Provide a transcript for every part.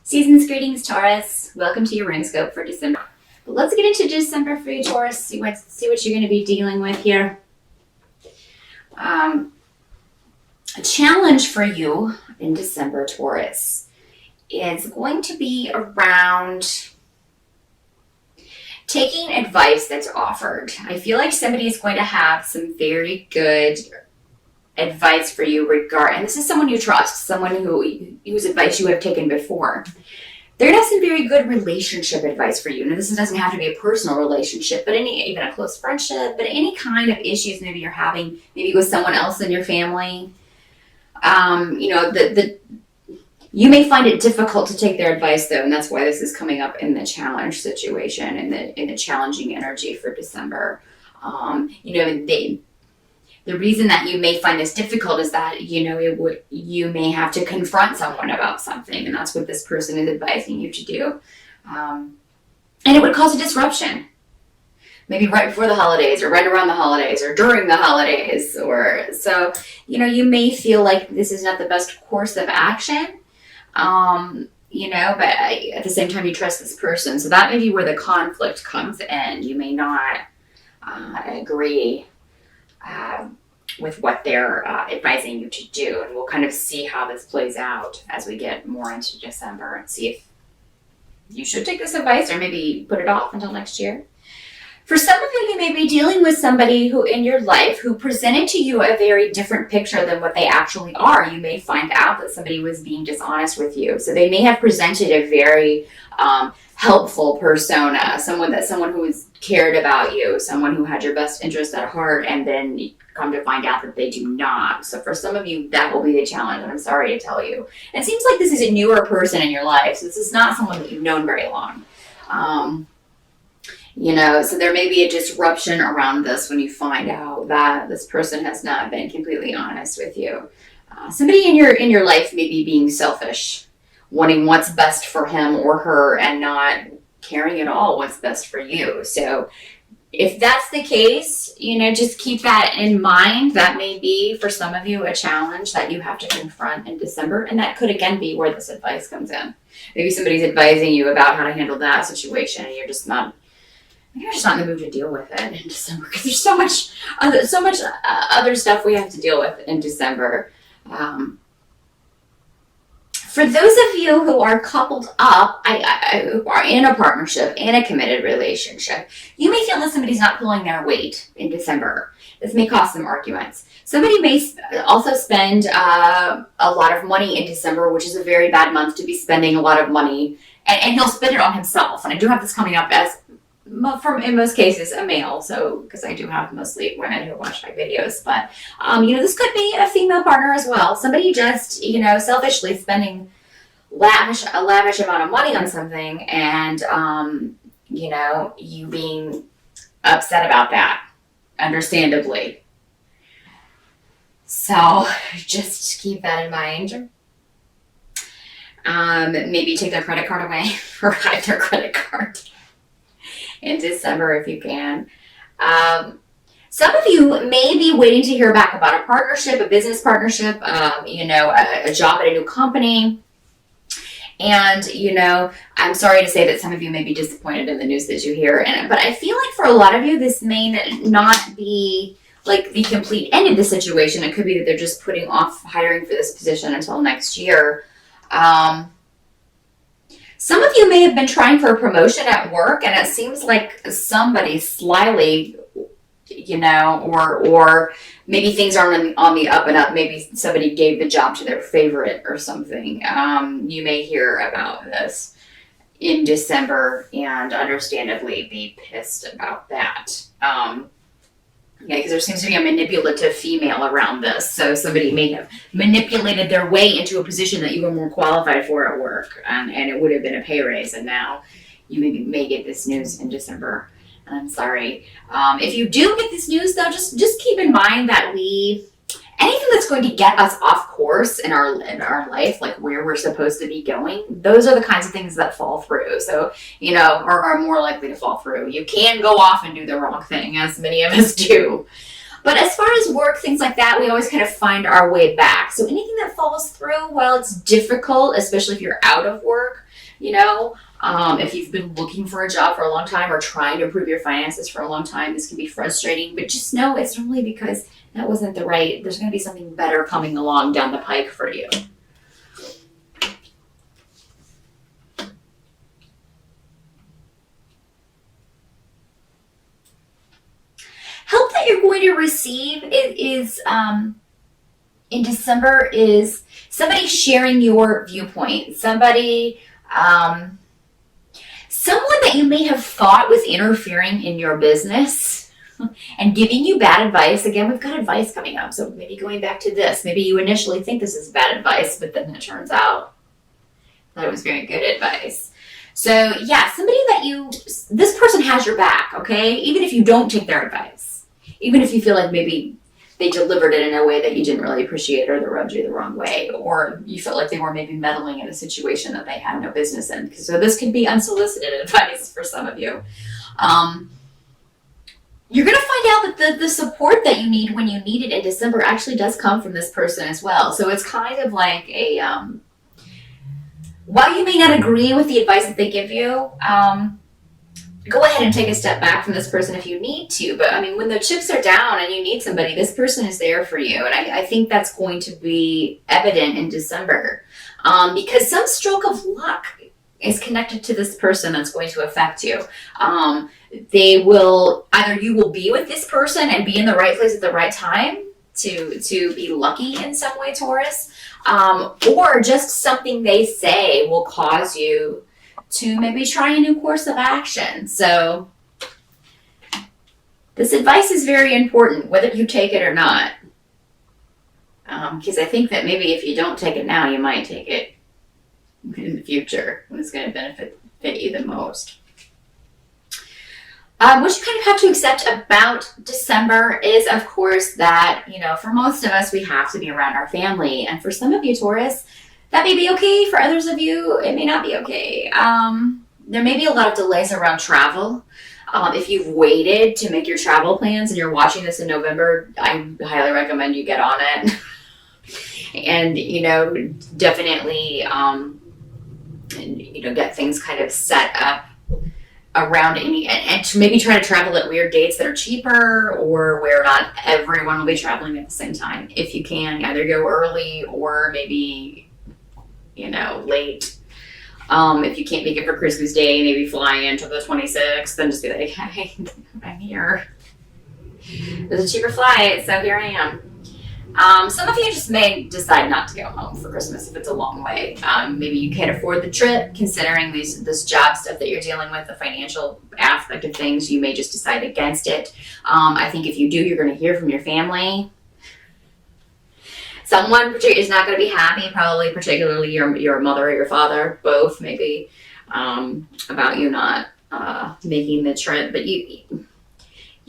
Season's greetings, Taurus. Welcome to your ring scope for December. But let's get into December for you, Taurus. See what you're going to be dealing with here. A challenge for you in December, Taurus, is going to be around taking advice that's offered. I feel like somebody is going to have some very good advice for you and this is someone you trust, someone whose advice you have taken before. They're going to have some very good relationship advice for you. Now, this doesn't have to be a personal relationship, but even a close friendship, but any kind of issues maybe you're having, maybe with someone else in your family. You may find it difficult to take their advice, though, and that's why this is coming up in the challenge situation, in the challenging energy for December. The reason that you may find this difficult is that, you may have to confront someone about something, and that's what this person is advising you to do. And it would cause a disruption. Maybe right before the holidays, or right around the holidays, or during the holidays. You may feel like this is not the best course of action, but at the same time you trust this person. So that may be where the conflict comes in. You may not agree with what they're advising you to do. And we'll kind of see how this plays out as we get more into December and see if you should take this advice or maybe put it off until next year. For some of you may be dealing with somebody who in your life who presented to you a very different picture than what they actually are. You may find out that somebody was being dishonest with you. So they may have presented a very helpful persona, someone who was cared about you, someone who had your best interest at heart, and then you come to find out that they do not. So for some of you, that will be the challenge, and I'm sorry to tell you. It seems like this is a newer person in your life, so this is not someone that you've known very long. So there may be a disruption around this when you find out that this person has not been completely honest with you. Somebody in your life may be being selfish, wanting what's best for him or her and not caring at all what's best for you. So if that's the case, just keep that in mind. That may be, for some of you, a challenge that you have to confront in December. And that could, again, be where this advice comes in. Maybe somebody's advising you about how to handle that situation, and you're just not in the mood to deal with it in December, because there's so much other stuff we have to deal with in December. For those of you who are coupled up, who are in a partnership, in a committed relationship, you may feel that somebody's not pulling their weight in December. This may cause some arguments. Somebody may also spend a lot of money in December, which is a very bad month to be spending a lot of money, and he'll spend it on himself. And I do have this coming up as, in most cases, a male, so because I do have mostly women who watch my videos, but this could be a female partner as well. Somebody just selfishly spending a lavish amount of money on something, and you being upset about that, understandably. So just keep that in mind. Maybe take their credit card away or hide their credit card in December if you can. Some of you may be waiting to hear back about a partnership, a business partnership, a job at a new company. And, I'm sorry to say that some of you may be disappointed in the news that you hear. But I feel like for a lot of you, this may not be like the complete end of the situation. It could be that they're just putting off hiring for this position until next year. Some of you may have been trying for a promotion at work, and it seems like somebody slyly, or maybe things aren't on the up and up. Maybe somebody gave the job to their favorite or something. You may hear about this in December and understandably be pissed about that. Because there seems to be a manipulative female around this. So somebody may have manipulated their way into a position that you were more qualified for at work, and it would have been a pay raise. And now you may get this news in December. And I'm sorry. If you do get this news, though, just keep in mind that anything that's going to get us off course in our life, like where we're supposed to be going, those are the kinds of things that fall through. So, are more likely to fall through. You can go off and do the wrong thing, as many of us do. But as far as work, things like that, we always kind of find our way back. So anything that falls through, while it's difficult, especially if you're out of work, If you've been looking for a job for a long time or trying to improve your finances for a long time, this can be frustrating, but just know it's normally because that wasn't there's going to be something better coming along down the pike for you. Help that you're going to receive is in December is somebody sharing your viewpoint, someone that you may have thought was interfering in your business and giving you bad advice. Again, we've got advice coming up, so maybe going back to this, maybe you initially think this is bad advice, but then it turns out that it was very good advice. So yeah, this person has your back, okay? Even if you don't take their advice, even if you feel like maybe they delivered it in a way that you didn't really appreciate or they rubbed you the wrong way, or you felt like they were maybe meddling in a situation that they had no business in. So this could be unsolicited advice for some of you. You're going to find out that the support that you need when you need it in December actually does come from this person as well. So it's kind of like while you may not agree with the advice that they give you, go ahead and take a step back from this person if you need to. But I mean, when the chips are down and you need somebody, this person is there for you. And I think that's going to be evident in December because some stroke of luck is connected to this person that's going to affect you. You will be with this person and be in the right place at the right time to be lucky in some way, Taurus, or just something they say will cause you to maybe try a new course of action. So this advice is very important, whether you take it or not. Because I think that maybe if you don't take it now, you might take it in the future when it's going to benefit you the most. What you kind of have to accept about December is, of course, that, for most of us, we have to be around our family. And for some of you, Taurus, that may be okay. For others of you, it may not be okay. There may be a lot of delays around travel. If you've waited to make your travel plans and you're watching this in November, I highly recommend you get on it. And, definitely, get things kind of set up around and to maybe try to travel at weird dates that are cheaper or where not everyone will be traveling at the same time. If you can, either go early or maybe late. If you can't make it for Christmas Day, maybe fly in till the 26th, then just be like, hey, I'm here. There's a cheaper flight, so here I am. Some of you just may decide not to go home for Christmas if it's a long way. Maybe you can't afford the trip, considering this job stuff that you're dealing with, the financial aspect of things, you may just decide against it. I think if you do, you're going to hear from your family. Someone is not going to be happy, probably particularly your mother or your father, both maybe, about you not making the trip. But you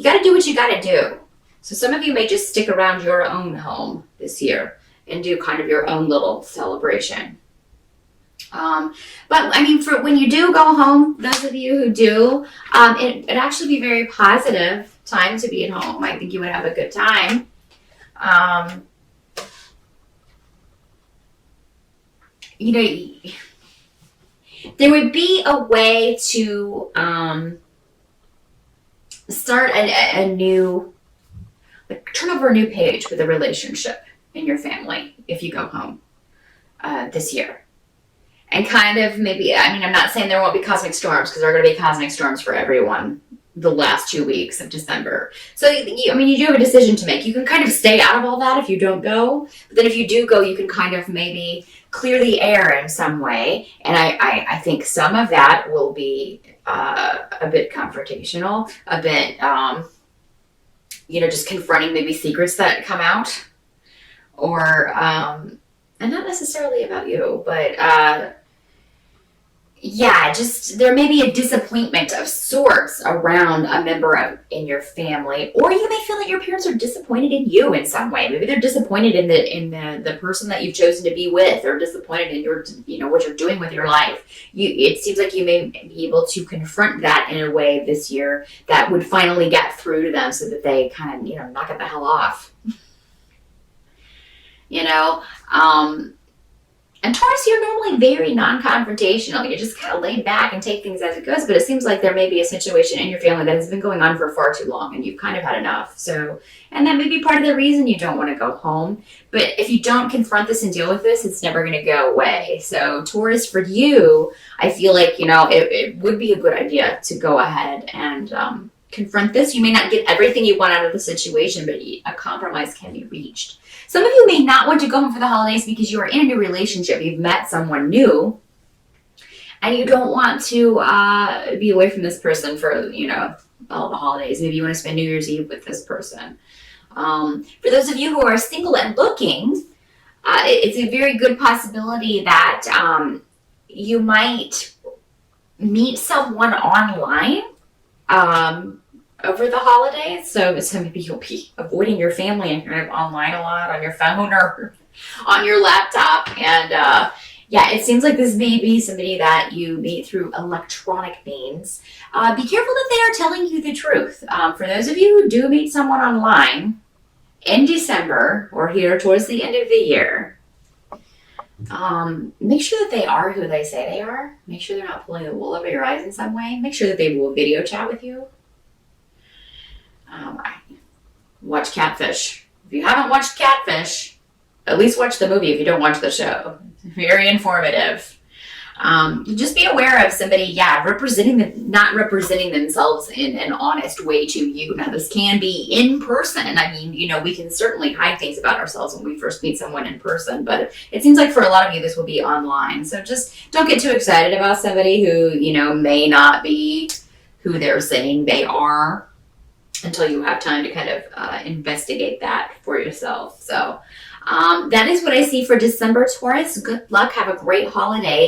got to do what you got to do. So some of you may just stick around your own home this year and do kind of your own little celebration. But I mean, for when you do go home, those of you who do, it'd actually be a very positive time to be at home. I think you would have a good time. There would be a way to start a new, turn over a new page with a relationship in your family if you go home this year. And kind of maybe, I'm not saying there won't be cosmic storms, because there are going to be cosmic storms for everyone the last 2 weeks of December. So, you do have a decision to make. You can kind of stay out of all that if you don't go. But then if you do go, you can kind of maybe clear the air in some way. And I think some of that will be a bit confrontational, a bit, just confronting maybe secrets that come out. Or, and not necessarily about you, but just there may be a disappointment of sorts around a member in your family, or you may feel that your parents are disappointed in you in some way. Maybe they're disappointed in the person that you've chosen to be with, or disappointed in your what you're doing with your life. It seems like you may be able to confront that in a way this year that would finally get through to them, so that they kind of knock it the hell off. And Taurus, you're normally very non-confrontational. You're just kind of laid back and take things as it goes. But it seems like there may be a situation in your family that has been going on for far too long, and you've kind of had enough. So, and that may be part of the reason you don't want to go home. But if you don't confront this and deal with this, it's never going to go away. So, Taurus, for you, I feel like it would be a good idea to go ahead and confront this. You may not get everything you want out of the situation, but a compromise can be reached. Some of you may not want to go home for the holidays because you are in a new relationship. You've met someone new, and you don't want to be away from this person for, all the holidays. Maybe you want to spend New Year's Eve with this person. For those of you who are single and looking, it's a very good possibility that you might meet someone online over the holidays. So maybe you'll be avoiding your family and kind of online a lot on your phone or on your laptop. And it seems like this may be somebody that you meet through electronic means. Be careful that they are telling you the truth. For those of you who do meet someone online in December or here towards the end of the year, make sure that they are who they say they are. Make sure they're not pulling the wool over your eyes in some way. Make sure that they will video chat with you. Watch Catfish. If you haven't watched Catfish, at least watch the movie if you don't watch the show. It's very informative. Just be aware of somebody, not representing themselves in an honest way to you. Now, this can be in person. I mean, we can certainly hide things about ourselves when we first meet someone in person, but it seems like for a lot of you, this will be online. So just don't get too excited about somebody who, may not be who they're saying they are until you have time to kind of investigate that for yourself. So that is what I see for December, Taurus. Good luck. Have a great holiday.